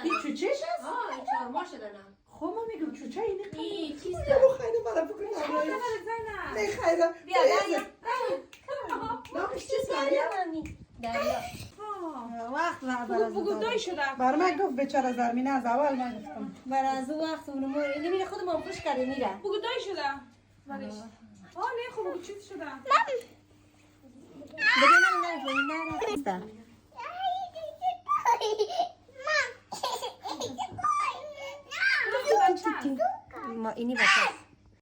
این چوچهش هست؟ این چهارماه شده نه. خب ما میگم چوچه اینه این چیسته. خیلی برای بکنی نه خیلی بیا دریا. نامش چیست دریا؟ دریا. وقت بگو دای شده. بر من گفت بیچاره زرمینه از اول من گفتم برای از اون وقت اونو اینه میره خود ما خوش کرده میره. بگو دای شده. ولش. نه خب بگو چیز شده. بگم نه ما اینی بسه